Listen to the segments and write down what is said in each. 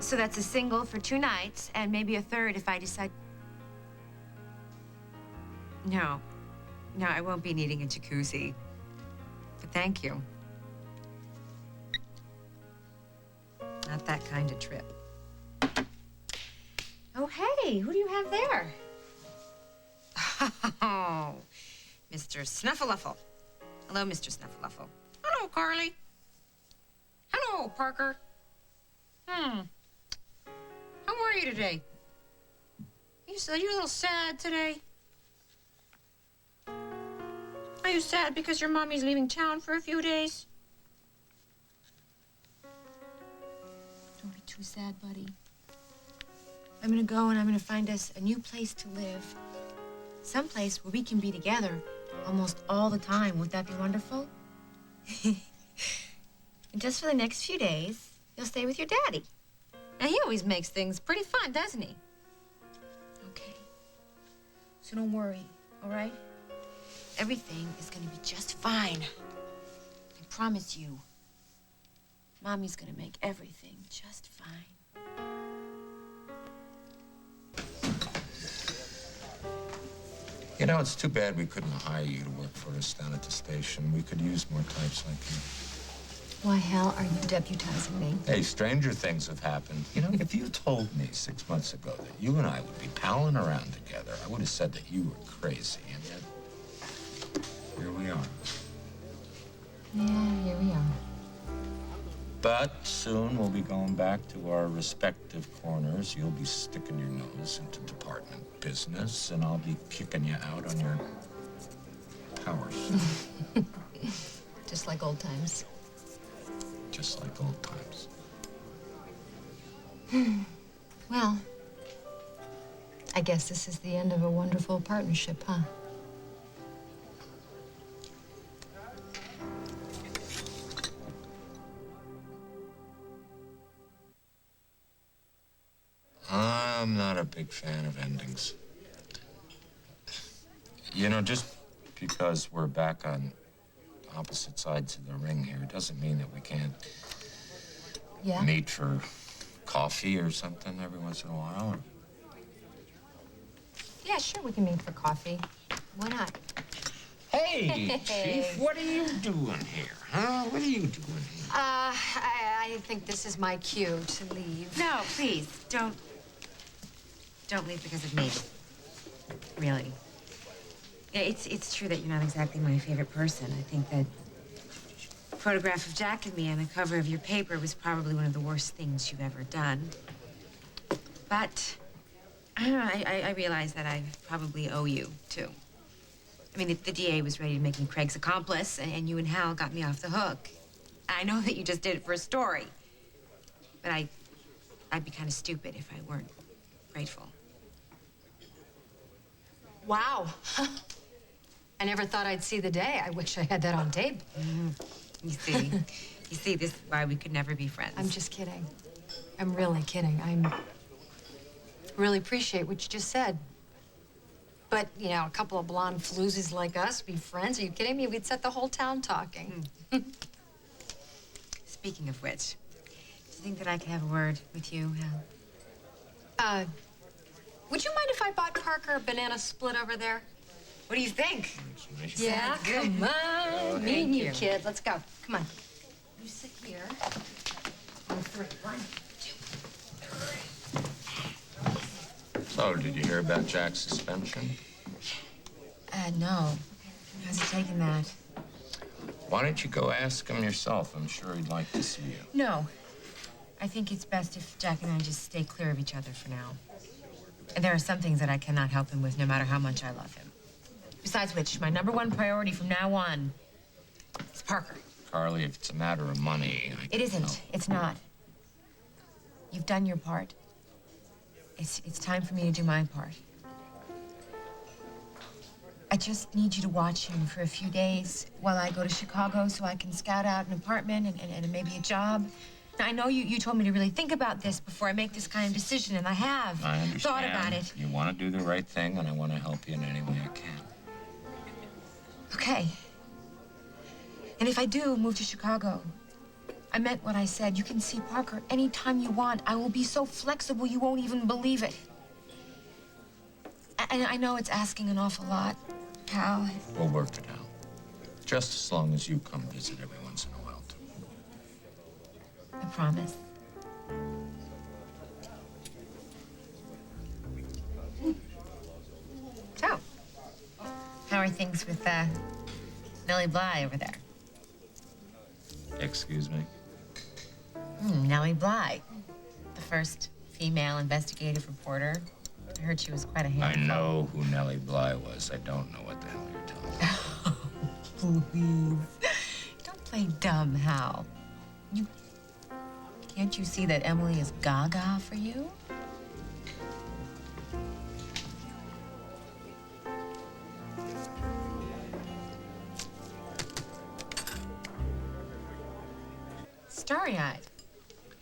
So that's a single for 2 nights, and maybe a third if I decide... No, I won't be needing a jacuzzi. But thank you. Not that kind of trip. Oh, hey, who do you have there? Oh, Mr. Snuffleuffle. Hello, Mr. Snuffleuffle. Hello, Carly. Hello, Parker. How are you today? Are you a little sad today? Are you sad because your mommy's leaving town for a few days? Don't be too sad, buddy. I'm gonna go and I'm gonna find us a new place to live. Someplace where we can be together almost all the time. Would that be wonderful? And just for the next few days, you'll stay with your daddy. Now, he always makes things pretty fun, doesn't he? Okay. So don't worry, all right? Everything is gonna be just fine. I promise you. Mommy's gonna make everything just fine. You know, it's too bad we couldn't hire you to work for us down at the station. We could use more types like you. Why, Hal, are you deputizing me? Hey, stranger things have happened. You know, if you told me 6 months ago that you and I would be palling around together, I would have said that you were crazy, and yet, here we are. Yeah, here we are. But soon we'll be going back to our respective corners. You'll be sticking your nose into department business, and I'll be kicking you out on your powers. Just like old times. Just like old times. Well, I guess this is the end of a wonderful partnership, huh? I'm not a big fan of endings. You know, just because we're back on opposite sides of the ring here doesn't mean that we can't meet for coffee or something every once in a while. Yeah, sure, we can meet for coffee. Why not? Hey, Chief, what are you doing here, huh? What are you doing here? I think this is my cue to leave. No, please, don't leave because of me. Really. Yeah, it's true that you're not exactly my favorite person. I think that photograph of Jack and me on the cover of your paper was probably one of the worst things you've ever done. But I don't know, I realize that I probably owe you, too. I mean, the DA was ready to make me Craig's accomplice, and you and Hal got me off the hook. I know that you just did it for a story, but I'd be kind of stupid if I weren't grateful. Wow. I never thought I'd see the day. I wish I had that on tape. You see, this is why we could never be friends. I'm just kidding. I'm really kidding. I really appreciate what you just said. But, you know, a couple of blonde floozies like us be friends? Are you kidding me? We'd set the whole town talking. Speaking of which, do you think that I could have a word with you, Hal? Would you mind if I bought Parker a banana split over there? What do you think? Yeah, come on. Oh, Me and you, thank kid. Let's go. Come on. You sit here. 1, 3, 1, 2. So, did you hear about Jack's suspension? No. How's he taking that? Why don't you go ask him yourself? I'm sure he'd like to see you. No. I think it's best if Jack and I just stay clear of each other for now. And there are some things that I cannot help him with, no matter how much I love him. Besides which, my #1 priority from now on is Parker. Carly, if it's a matter of money, It isn't. It's not. You've done your part. It's time for me to do my part. I just need you to watch him for a few days while I go to Chicago so I can scout out an apartment and maybe a job. Now, I know you told me to really think about this before I make this kind of decision, and I have. I understand. Thought about it. You want to do the right thing, and I want to help you in any way I can. Okay. And if I do move to Chicago, I meant what I said. You can see Parker anytime you want. I will be so flexible you won't even believe it. And I know it's asking an awful lot, Hal. We'll work it out. Just as long as you come visit every once in a while, too. I promise. So, how are things with Nellie Bly over there? Excuse me? Nellie Bly, the first female investigative reporter. I heard she was quite a handful. I know who Nellie Bly was. I don't know what the hell you're talking about. Oh, please. Don't play dumb, Hal. Can't you see that Emily is gaga for you? Starry-eyed.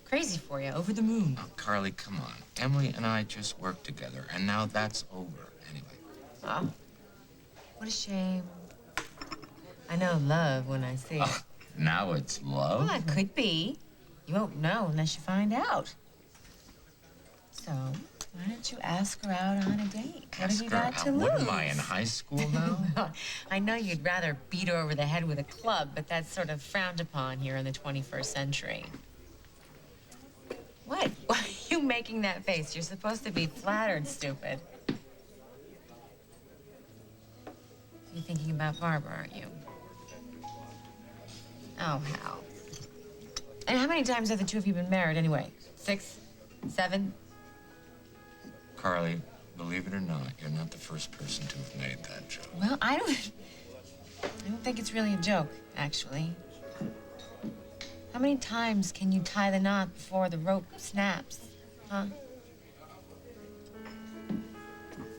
Crazy for you, over the moon. Oh, Carly, come on. Emily and I just worked together, and now that's over, anyway. Oh, what a shame. I know love when I see it. Now it's love? Well, it could be. You won't know unless you find out. So, why don't you ask her out on a date? What have you got to lose? What am I, in high school now? Well, I know you'd rather beat her over the head with a club, but that's sort of frowned upon here in the 21st century. What? Why are you making that face? You're supposed to be flattered, stupid. You're thinking about Barbara, aren't you? Oh, Hal. And how many times have the two of you been married, anyway? 6? 7? Carly, believe it or not, you're not the first person to have made that joke. Well, I don't think it's really a joke, actually. How many times can you tie the knot before the rope snaps, huh?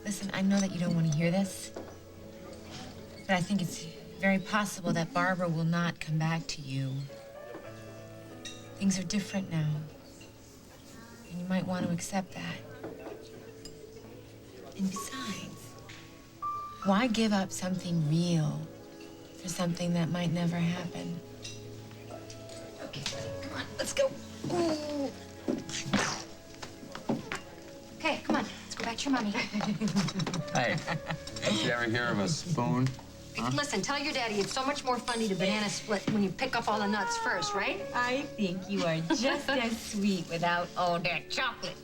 Listen, I know that you don't want to hear this, but I think it's very possible that Barbara will not come back to you. Things are different now, and you might want to accept that. And besides, why give up something real for something that might never happen? Okay, come on, let's go. Ooh. Okay, come on, let's go back to your mommy. Hey, did you ever hear of a spoon? Huh? Listen, tell your daddy it's so much more fun to eat a banana split when you pick up all the nuts first, right? I think you are just as sweet without all that chocolate.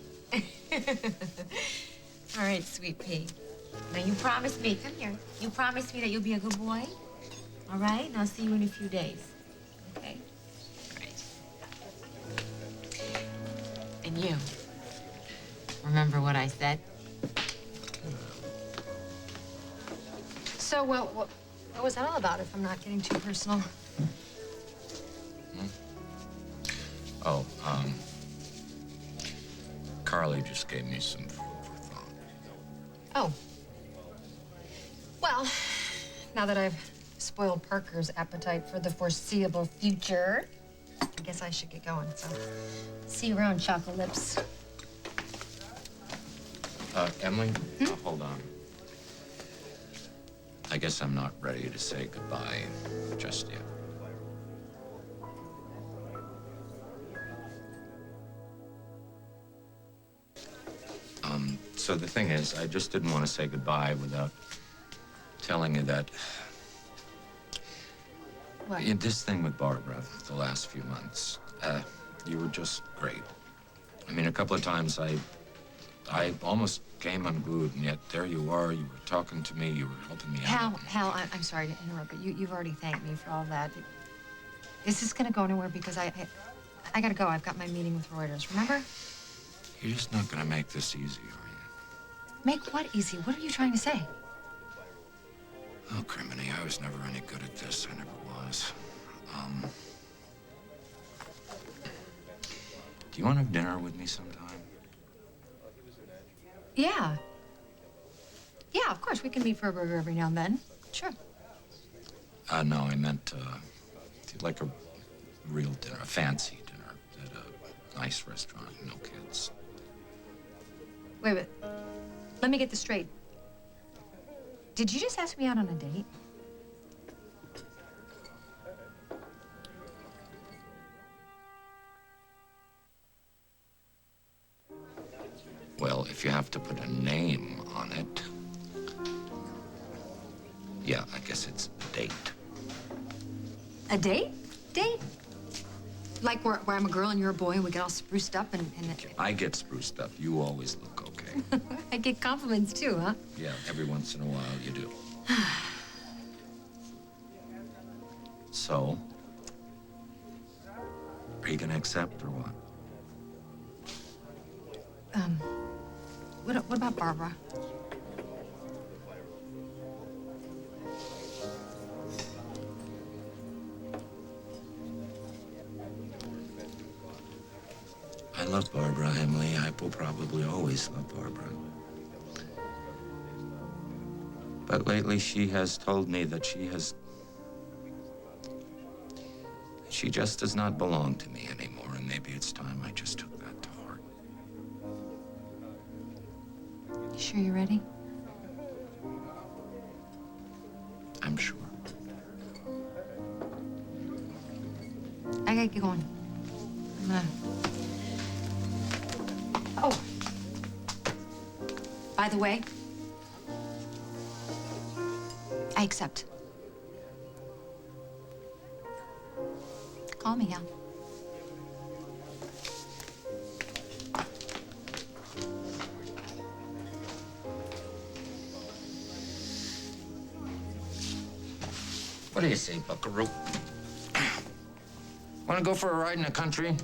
All right, sweet pea. Now you promised me, come here. You promised me that you'll be a good boy? All right, and I'll see you in a few days. Okay? All right. And you, remember what I said? So, well, what was that all about, if I'm not getting too personal? Oh, Carly just gave me some food for thought. Oh. Well, now that I've spoiled Parker's appetite for the foreseeable future, I guess I should get going, so see you around, Chocolate Lips. Emily, hold on. I guess I'm not ready to say goodbye just yet. So the thing is, I just didn't want to say goodbye without telling you that... What? In this thing with Barbara, the last few months, you were just great. I mean, a couple of times I almost came unglued, and yet there you are. You were talking to me. You were helping me out. Hal, I'm sorry to interrupt, but you've already thanked me for all that. Is this going to go anywhere? Because I got to go. I've got my meeting with Reuters, remember? You're just not going to make this easy, are you? Make what easy? What are you trying to say? Oh, Criminy, I was never any good at this. I never was. Do you want to have dinner with me sometime? Yeah. Yeah, of course. We can meet for a burger every now and then. Sure. No, I meant, like a real dinner, a fancy dinner at a nice restaurant, no kids. Wait. Let me get this straight. Did you just ask me out on a date? Well, if you have to put a name on it, yeah, I guess it's a date. A date? Date? Like where I'm a girl and you're a boy and we get all spruced up and I get spruced up. You always look okay. I get compliments too, huh? Yeah, every once in a while you do. So, are you gonna accept or what? What about Barbara? I love Barbara, Emily. I will probably always love Barbara. But lately she has told me that she just does not belong to me anymore, and maybe it's time I just took that to heart. You sure you're ready? I'm sure. I gotta get going. I'm gonna... Oh. By the way, I accept. Call me, Hal. What do you say, buckaroo? Want to go for a ride in the country?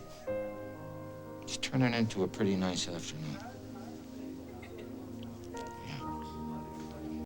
It's turning into a pretty nice afternoon.